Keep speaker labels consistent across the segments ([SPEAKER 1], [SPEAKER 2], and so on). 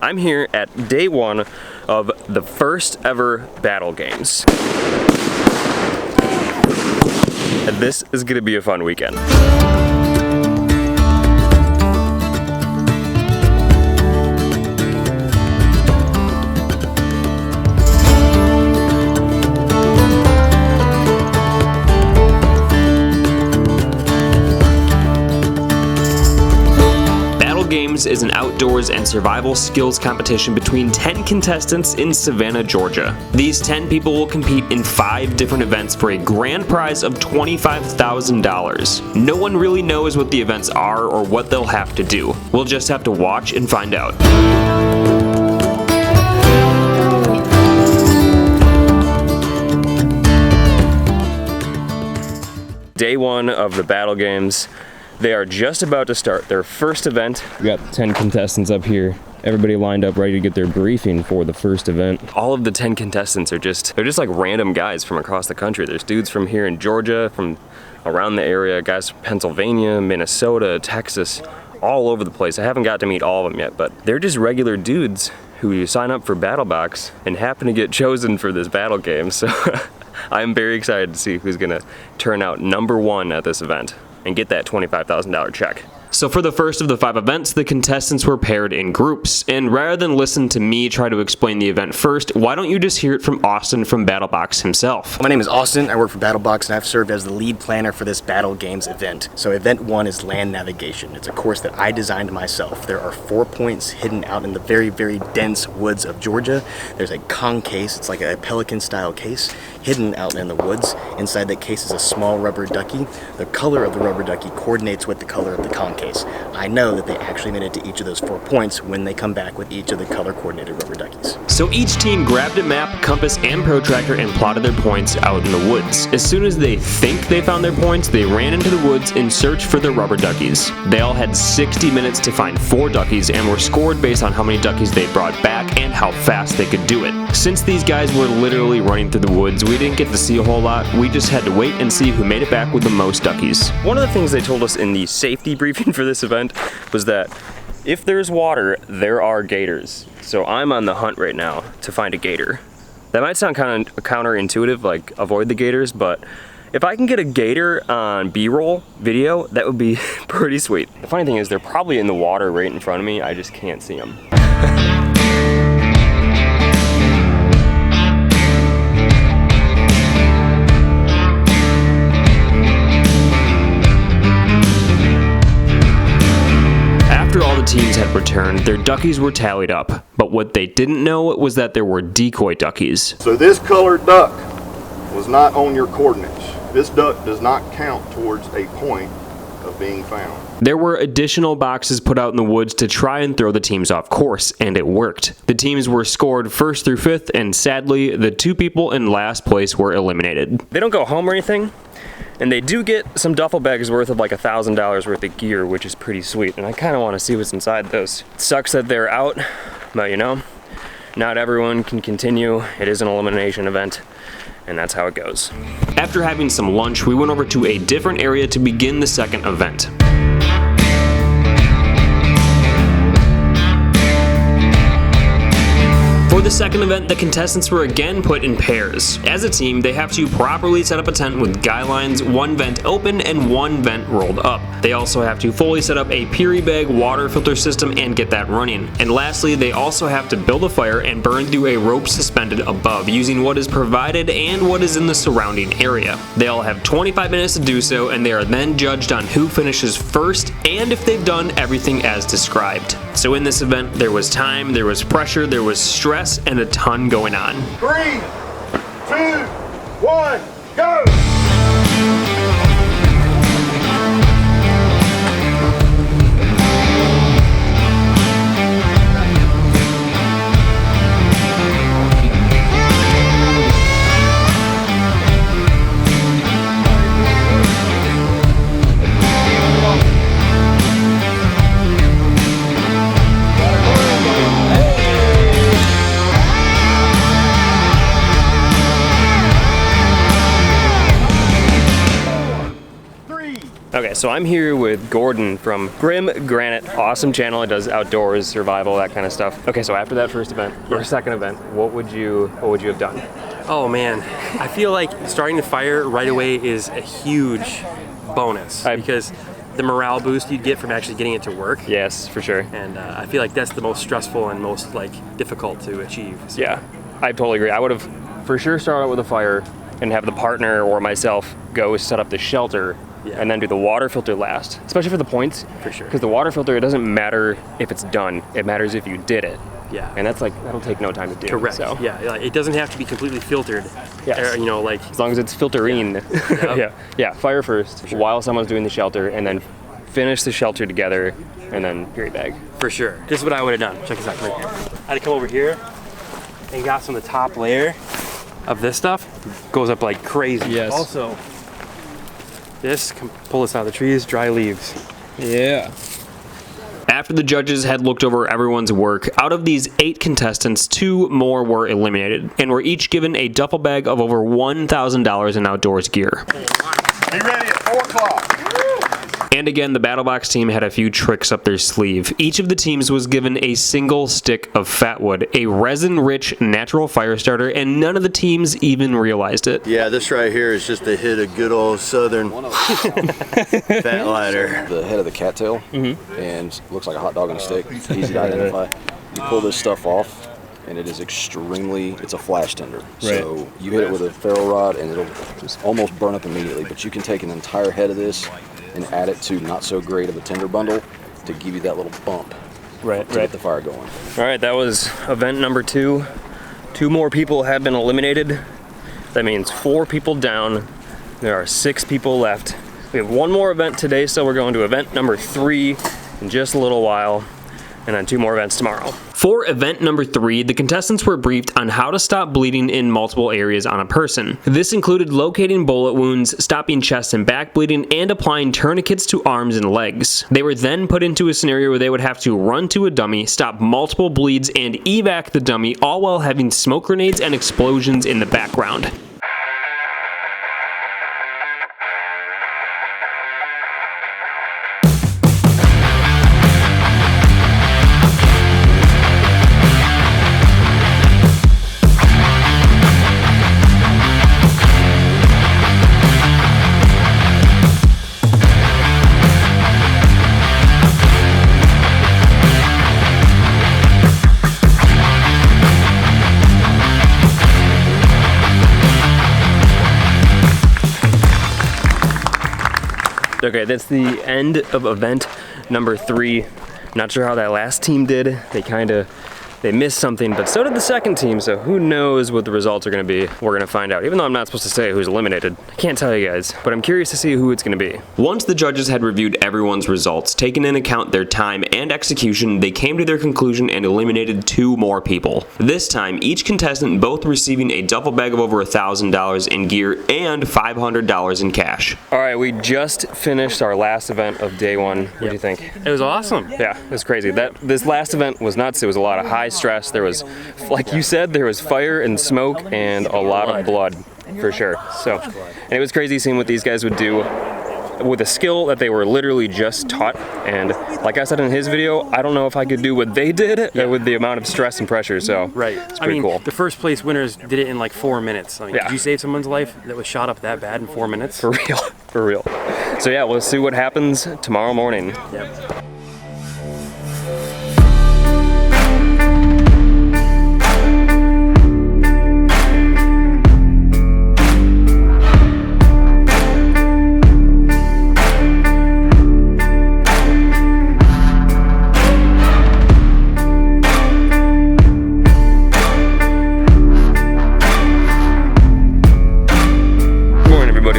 [SPEAKER 1] I'm here at day one of the first ever Battle Games. And this is gonna be a fun weekend. Games is an outdoors and survival skills competition between 10 contestants in Savannah, Georgia. These 10 people will compete in 5 different events for a grand prize of $25,000. No one really knows what the events are or what they'll have to do. We'll just have to watch and find out. Day one of the Battle Games. They are just about to start their first event. We got 10 contestants up here. Everybody lined up ready to get their briefing for the first event. All of the 10 contestants are they're just like random guys from across the country. There's dudes from here in Georgia, from around the area, guys from Pennsylvania, Minnesota, Texas, all over the place. I haven't got to meet all of them yet, but they're just regular dudes who sign up for BattleBox and happen to get chosen for this battle game. So I'm very excited to see who's gonna turn out number one at this event and get that $25,000 check. So for the first of the 5 events, the contestants were paired in groups. And rather than listen to me try to explain the event first, why don't you just hear it from Austin from BattleBox himself?
[SPEAKER 2] My name is Austin, I work for BattleBox, and I've served as the lead planner for this Battle Games event. So event 1 is land navigation. It's a course that I designed myself. There are 4 points hidden out in the very, very dense woods of Georgia. There's a Kong case, it's like a pelican style case, hidden out in the woods. Inside that case is a small rubber ducky. The color of the rubber ducky coordinates with the color of the Kong case. I know that they actually made it to each of those 4 points when they come back with each of the color coordinated rubber duckies.
[SPEAKER 1] So each team grabbed a map, compass, and protractor and plotted their points out in the woods. As soon as they think they found their points, they ran into the woods in search for their rubber duckies. They all had 60 minutes to find 4 duckies and were scored based on how many duckies they brought back and how fast they could do it. Since these guys were literally running through the woods, we didn't get to see a whole lot. We just had to wait and see who made it back with the most duckies. One of the things they told us in the safety briefing for this event was that if there's water, there are gators. So I'm on the hunt right now to find a gator. That might sound kind of counterintuitive, like avoid the gators, but if I can get a gator on B-roll video, that would be pretty sweet. The funny thing is they're probably in the water right in front of me. I just can't see them. After all the teams had returned, their duckies were tallied up, but what they didn't know was that there were decoy duckies.
[SPEAKER 3] So this colored duck was not on your coordinates. This duck does not count towards a point of being found.
[SPEAKER 1] There were additional boxes put out in the woods to try and throw the teams off course, and it worked. The teams were scored 1st through 5th, and sadly, the 2 people in last place were eliminated. They don't go home or anything, and they do get some duffel bags worth of like $1,000 worth of gear, which is pretty sweet, and I kind of want to see what's inside those. It sucks that they're out, but you know, not everyone can continue. It is an elimination event, and that's how it goes. After having some lunch, we went over to a different area to begin the second event. For the second event, the contestants were again put in pairs. As a team, they have to properly set up a tent with guy lines, 1 vent open and 1 vent rolled up. They also have to fully set up a Piri bag water filter system and get that running. And lastly, they also have to build a fire and burn through a rope suspended above using what is provided and what is in the surrounding area. They all have 25 minutes to do so, and they are then judged on who finishes first and if they've done everything as described. So in this event, there was time, there was pressure, there was stress, and a ton going on.
[SPEAKER 3] 3, 2, 1, go!
[SPEAKER 1] So I'm here with Gordon from Grim Granite, awesome channel. It does outdoors, survival, that kind of stuff. Okay, so after that first event, or second event, what would you have done?
[SPEAKER 4] Oh man, I feel like starting the fire right away is a huge bonus because the morale boost you'd get from actually getting it to work.
[SPEAKER 1] Yes, for sure.
[SPEAKER 4] And I feel like that's the most stressful and most difficult to achieve. So.
[SPEAKER 1] Yeah, I totally agree. I would have for sure started out with a fire and have the partner or myself go set up the shelter and then do the water filter last, especially for the points.
[SPEAKER 4] For sure.
[SPEAKER 1] Because the water filter, it doesn't matter if it's done, it matters if you did it.
[SPEAKER 4] Yeah.
[SPEAKER 1] And that's that'll take no time to do.
[SPEAKER 4] Correct.
[SPEAKER 1] So.
[SPEAKER 4] Yeah, it doesn't have to be completely filtered.
[SPEAKER 1] Yes.
[SPEAKER 4] As
[SPEAKER 1] long as it's filtering. Yeah, fire first while someone's doing the shelter, and then finish the shelter together, and then period bag.
[SPEAKER 4] For sure. This is what I would have done. Check this out. Right here. I had to come over here and got some of the top layer of this stuff. Goes up like crazy.
[SPEAKER 1] Yes.
[SPEAKER 4] Also, this can pull this out of the trees, dry leaves.
[SPEAKER 1] Yeah. After the judges had looked over everyone's work, out of these 8 contestants, 2 more were eliminated, and were each given a duffel bag of over $1,000 in outdoors gear.
[SPEAKER 3] Be ready at 4 o'clock.
[SPEAKER 1] And again, the BattleBox team had a few tricks up their sleeve. Each of the teams was given a single stick of fatwood, a resin-rich natural fire starter, and none of the teams even realized it.
[SPEAKER 5] Yeah, this right here is just a hit of good old southern fat lighter. The head of the cattail, and looks like a hot dog on a stick. It's easy to identify. You pull this stuff off, and it is it's a flash tinder. So you hit it with a ferro rod, and it'll just almost burn up immediately. But you can take an entire head of this and add it to not so great of a tinder bundle to give you that little bump to get the fire going.
[SPEAKER 1] All right, that was event number 2. 2 more people have been eliminated. That means 4 people down. There are 6 people left. We have 1 more event today, so we're going to event number 3 in just a little while, and then 2 more events tomorrow. For event number 3, the contestants were briefed on how to stop bleeding in multiple areas on a person. This included locating bullet wounds, stopping chest and back bleeding, and applying tourniquets to arms and legs. They were then put into a scenario where they would have to run to a dummy, stop multiple bleeds, and evac the dummy, all while having smoke grenades and explosions in the background. Okay, that's the end of event number 3. Not sure how that last team did. They missed something, but so did the second team, so who knows what the results are gonna be. We're gonna find out. Even though I'm not supposed to say who's eliminated, I can't tell you guys, but I'm curious to see who it's gonna be. Once the judges had reviewed everyone's results, taken into account their time and execution, they came to their conclusion and eliminated 2 more people. This time, each contestant both receiving a duffel bag of over $1,000 in gear and $500 in cash. All right, we just finished our last event of day 1. What do you think?
[SPEAKER 4] It was awesome.
[SPEAKER 1] Yeah, it was crazy. This last event was nuts. It was a lot of high stress. There was, like you said, there was fire and smoke and a lot of blood, for sure. So, and it was crazy seeing what these guys would do with a skill that they were literally just taught. And like I said in his video, I don't know if I could do what they did with the amount of stress and pressure. So it's pretty cool.
[SPEAKER 4] The first place winners did it in like 4 minutes. Did you save someone's life that was shot up that bad in 4 minutes?
[SPEAKER 1] For real, for real. So yeah, we'll see what happens tomorrow morning.
[SPEAKER 4] Yep.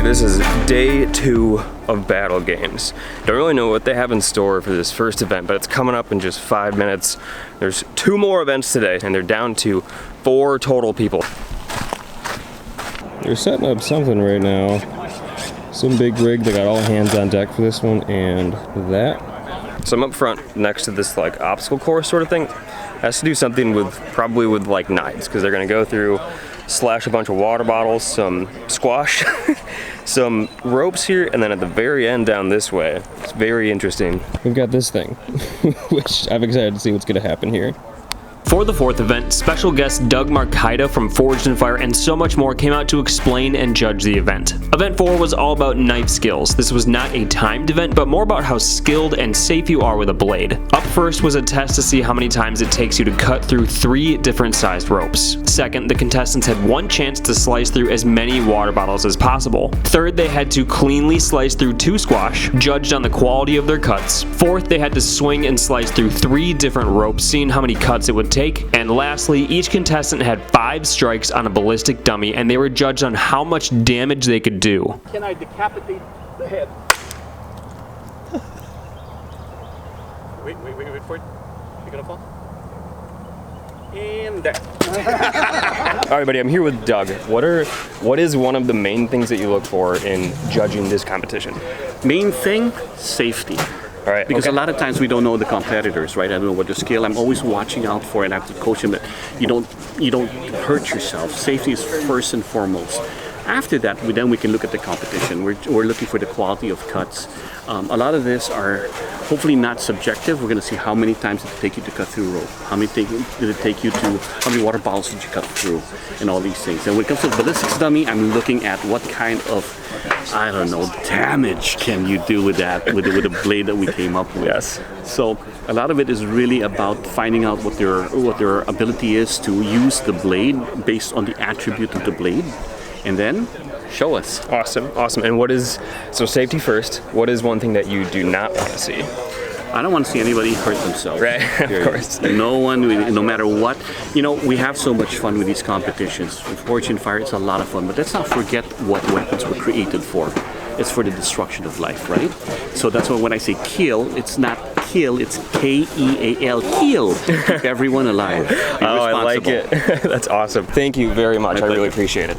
[SPEAKER 1] This is day 2 of Battle Games. Don't really know what they have in store for this first event, but it's coming up in just 5 minutes. There's 2 more events today, and they're down to 4 total people. They're setting up something right now. Some big rig. They got all hands on deck for this one, and that. So I'm up front next to this like obstacle course sort of thing. It has to do something with probably with like knives, because they're gonna go through slash a bunch of water bottles, some squash, some ropes here, and then at the very end down this way, it's very interesting. We've got this thing, which I'm excited to see what's gonna happen here. For the fourth event, special guest Doug Markida from Forged in Fire and so much more came out to explain and judge the event. Event 4 was all about knife skills. This was not a timed event, but more about how skilled and safe you are with a blade. Up first was a test to see how many times it takes you to cut through 3 different sized ropes. Second, the contestants had 1 chance to slice through as many water bottles as possible. Third, they had to cleanly slice through 2 squash, judged on the quality of their cuts. Fourth, they had to swing and slice through 3 different ropes, seeing how many cuts it would take. And lastly, each contestant had 5 strikes on a ballistic dummy, and they were judged on how much damage they could do.
[SPEAKER 6] Can I decapitate the head? Wait for it. You're gonna fall? And there.
[SPEAKER 1] All right, buddy, I'm here with Doug. What is one of the main things that you look for in judging this competition?
[SPEAKER 6] Main thing, safety.
[SPEAKER 1] All right,
[SPEAKER 6] Because
[SPEAKER 1] okay.
[SPEAKER 6] a lot of times we don't know the competitors, right? I don't know what their skill. I'm always watching out for, and I have to coach them that you don't hurt yourself. Safety is first and foremost. After that, we can look at the competition. We're looking for the quality of cuts. A lot of this are hopefully not subjective. We're going to see how many times did it take you to cut through rope, how many water bottles did you cut through, and all these things. And when it comes to the ballistics dummy, I'm looking at what kind of, I don't know, damage can you do with that, with the blade that we came up with.
[SPEAKER 1] Yes.
[SPEAKER 6] So a lot of it is really about finding out what their ability is to use the blade based on the attribute of the blade, and then show us.
[SPEAKER 1] Awesome. And so safety first, what is one thing that you do not want to see?
[SPEAKER 6] I don't want to see anybody hurt themselves.
[SPEAKER 1] Right, of course.
[SPEAKER 6] No one, no matter what. You know, we have so much fun with these competitions. With Forged in Fire, it's a lot of fun, but let's not forget what weapons were created for. It's for the destruction of life, right? So that's why when I say kill, it's not kill, it's K-E-A-L, kill. Keep everyone alive. Be
[SPEAKER 1] Oh, I like it. That's awesome. Thank you very much. I really appreciate it.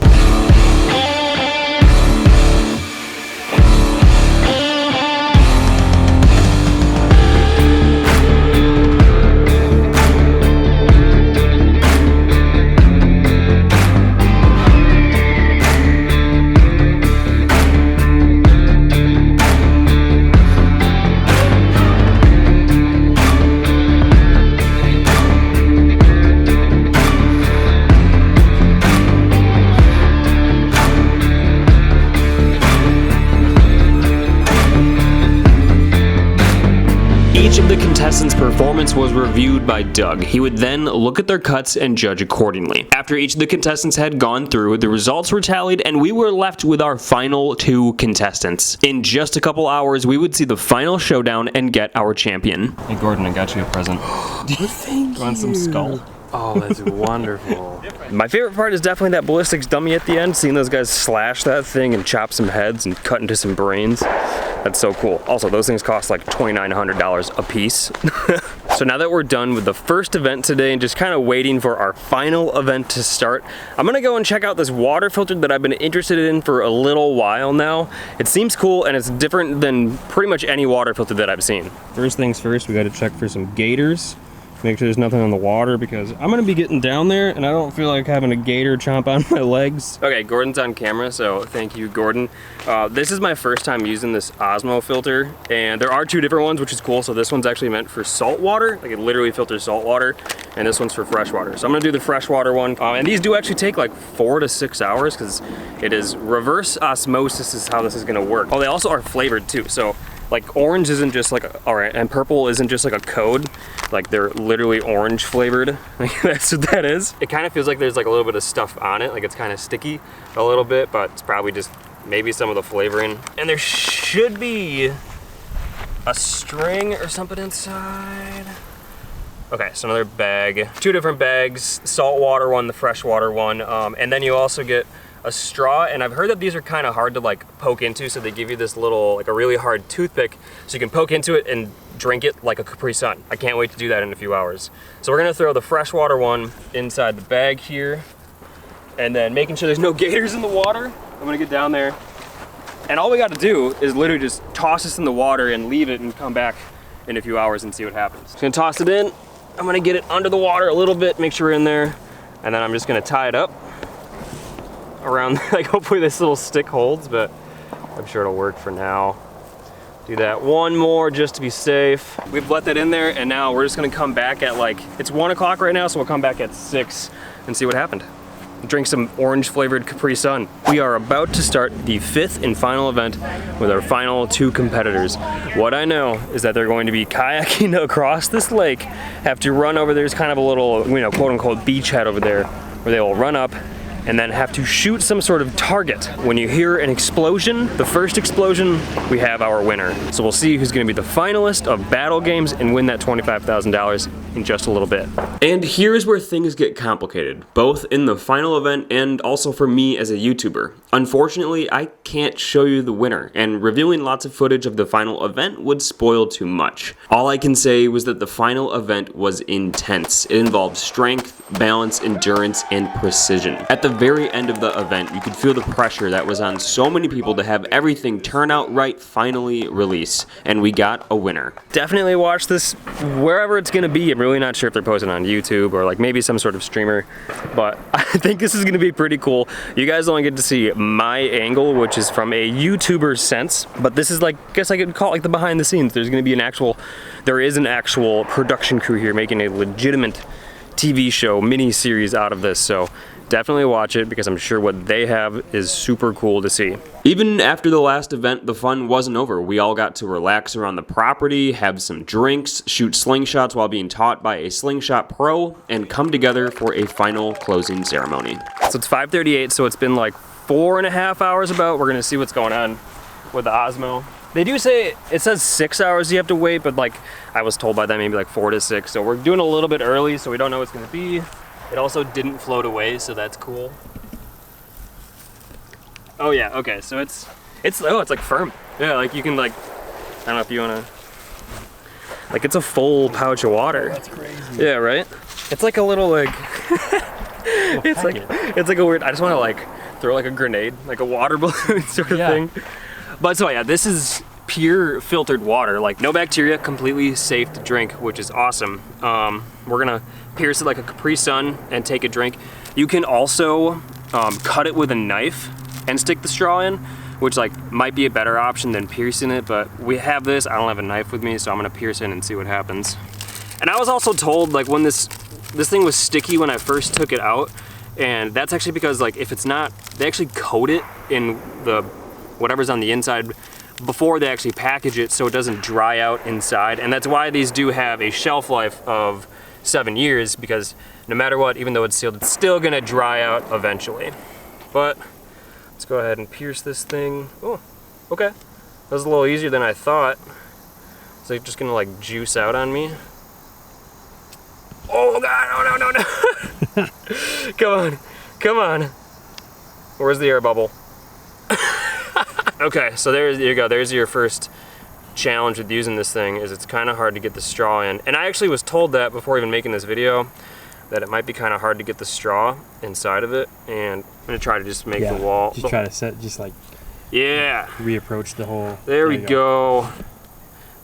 [SPEAKER 1] Each of the contestants' performance was reviewed by Doug. He would then look at their cuts and judge accordingly. After each of the contestants had gone through, the results were tallied and we were left with our final 2 contestants. In just a couple hours, we would see the final showdown and get our champion. Hey Gordon, I got you a present.
[SPEAKER 4] Thank you.
[SPEAKER 1] Want some skull?
[SPEAKER 4] Oh, that's wonderful.
[SPEAKER 1] My favorite part is definitely that ballistics dummy at the end, seeing those guys slash that thing and chop some heads and cut into some brains. That's so cool. Also, those things cost like $2,900 a piece. So now that we're done with the first event today and just kind of waiting for our final event to start, I'm gonna go and check out this water filter that I've been interested in for a little while now. It seems cool and it's different than pretty much any water filter that I've seen. First things first, we gotta check for some gators. Make sure there's nothing on the water because I'm gonna be getting down there and I don't feel like having a gator chomp on my legs. Okay, Gordon's on camera, so thank you, Gordon. This is my first time using this Osmo filter, and there are 2 different ones, which is cool. So this one's actually meant for salt water, like it literally filters salt water, and this one's for fresh water. So I'm gonna do the freshwater one, and these do actually take like 4 to 6 hours because it is reverse osmosis is how this is gonna work. Oh, they also are flavored too, so like orange isn't just like, and purple isn't just like a code, like they're literally orange flavored. That's what that is. It kind of feels like there's like a little bit of stuff on it, like it's kind of sticky a little bit, but it's probably just maybe some of the flavoring. And there should be a string or something inside. Okay, so another bag, 2 different bags, saltwater one, the freshwater one, and then you also get a straw, and I've heard that these are kind of hard to like poke into, so they give you this little, like a really hard toothpick, so you can poke into it and drink it like a Capri Sun. I can't wait to do that in a few hours. So we're gonna throw the freshwater one inside the bag here, and then making sure there's no gators in the water. I'm gonna get down there, and all we gotta do is literally just toss this in the water and leave it and come back in a few hours and see what happens. Just gonna toss it in. I'm gonna get it under the water a little bit, make sure we're in there, and then I'm just gonna tie it up. around, like hopefully this little stick holds, but I'm sure it'll work for now. Do that one more just to be safe. We've let that in there, and now we're just gonna come back at like, it's 1 o'clock right now, so we'll come back at 6 and see what happened. Drink some orange flavored Capri Sun. We are about to start the 5th and final event with our final 2 competitors. What I know is that they're going to be kayaking across this lake, have to run over, there's kind of a little, you know, quote unquote beachhead over there, where they will run up and then have to shoot some sort of target. When you hear an explosion, the first explosion, we have our winner. So we'll see who's gonna be the finalist of Battle Games and win that $25,000 in just a little bit. And here's where things get complicated, both in the final event and also for me as a YouTuber. Unfortunately, I can't show you the winner, and reviewing lots of footage of the final event would spoil too much. All I can say was that the final event was intense. It involved strength, balance, endurance, and precision. At the very end of the event, you could feel the pressure that was on so many people to have everything turn out right finally release, and we got a winner. Definitely watch this wherever it's gonna be. I'm really not sure if they're posting on YouTube or like maybe some sort of streamer, but I think this is gonna be pretty cool. You guys only get to see my angle, which is from a YouTuber sense, but this is like, I guess I could call it like the behind the scenes. There's gonna be there is an actual production crew here making a legitimate TV show mini series out of this, so definitely watch it because I'm sure what they have is super cool to see. Even after the last event, the fun wasn't over. We all got to relax around the property, have some drinks, shoot slingshots while being taught by a slingshot pro, and come together for a final closing ceremony. So it's 5:38, so it's been like 4.5 hours about. We're gonna see what's going on with the Osmo. They do say, it says 6 hours you have to wait, but like I was told by them maybe like 4 to 6. So we're doing a little bit early, so we don't know what it's gonna be. It also didn't float away, so that's cool. Oh yeah, okay, so it's like firm. Yeah, like you can like, I don't know if you wanna, like it's a full pouch of water. That's crazy. Yeah, right? It's like a little like, it's like a weird, I just wanna like throw like a grenade, like a water balloon sort of thing. But so yeah, this is pure filtered water, like no bacteria, completely safe to drink, which is awesome. We're gonna pierce it like a Capri Sun and take a drink. You can also cut it with a knife and stick the straw in, which like might be a better option than piercing it, but we have this, I don't have a knife with me, so I'm gonna pierce it and see what happens. And I was also told like when this thing was sticky when I first took it out, and that's actually because like if it's not, they actually coat it in the whatever's on the inside before they actually package it so it doesn't dry out inside. And that's why these do have a shelf life of 7 years, because no matter what, even though it's sealed, it's still gonna dry out eventually. But let's go ahead and pierce this thing. Oh, okay. That was a little easier than I thought. It's like just gonna like juice out on me. Oh God, no. Come on, come on. Where's the air bubble? Okay, so there you go. There's your first challenge with using this thing, is it's kind of hard to get the straw in. And I actually was told that before even making this video, that it might be kind of hard to get the straw inside of it. And I'm gonna try to just make the wall.
[SPEAKER 4] Just try to set, just like reapproach the hole.
[SPEAKER 1] There we go.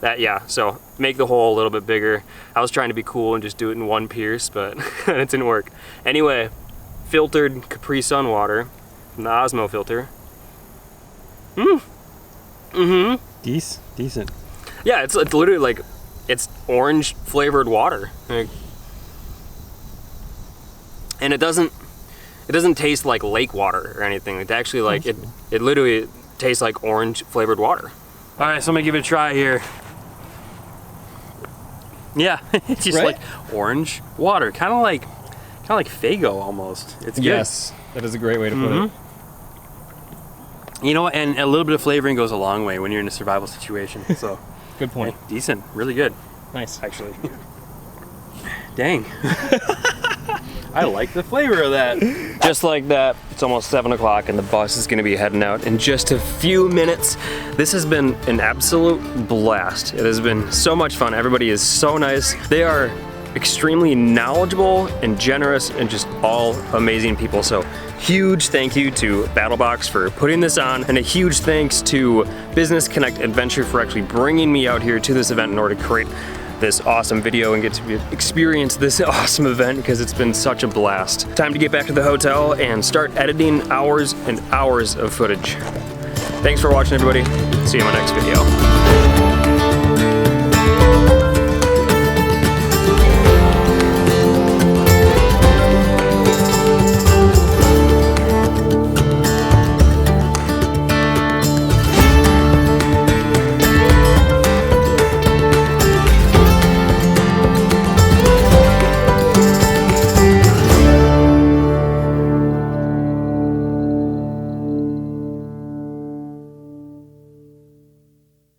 [SPEAKER 1] That, yeah, so make the hole a little bit bigger. I was trying to be cool and just do it in one pierce, but it didn't work. Anyway, filtered Capri Sun water from the Osmo filter.
[SPEAKER 4] Decent.
[SPEAKER 1] Yeah, it's literally like, it's orange flavored water. Like, and it doesn't taste like lake water or anything. It actually like, it literally tastes like orange flavored water. All right, so I'm gonna give it a try here. Yeah, it's just like orange water, kind of like Faygo almost. It's good.
[SPEAKER 4] Yes, that is a great way to put it.
[SPEAKER 1] You know, and a little bit of flavoring goes a long way when you're in a survival situation. So,
[SPEAKER 4] good point.
[SPEAKER 1] Hey, decent, really good.
[SPEAKER 4] Nice,
[SPEAKER 1] actually. Dang. I like the flavor of that. Just like that, it's almost 7 o'clock and the bus is gonna be heading out in just a few minutes. This has been an absolute blast. It has been so much fun. Everybody is so nice. They are extremely knowledgeable and generous and just all amazing people. So huge thank you to BattleBox for putting this on, and a huge thanks to Business Connect Adventure for actually bringing me out here to this event in order to create this awesome video and get to experience this awesome event because it's been such a blast. Time to get back to the hotel and start editing hours and hours of footage. Thanks for watching, everybody. See you in my next video.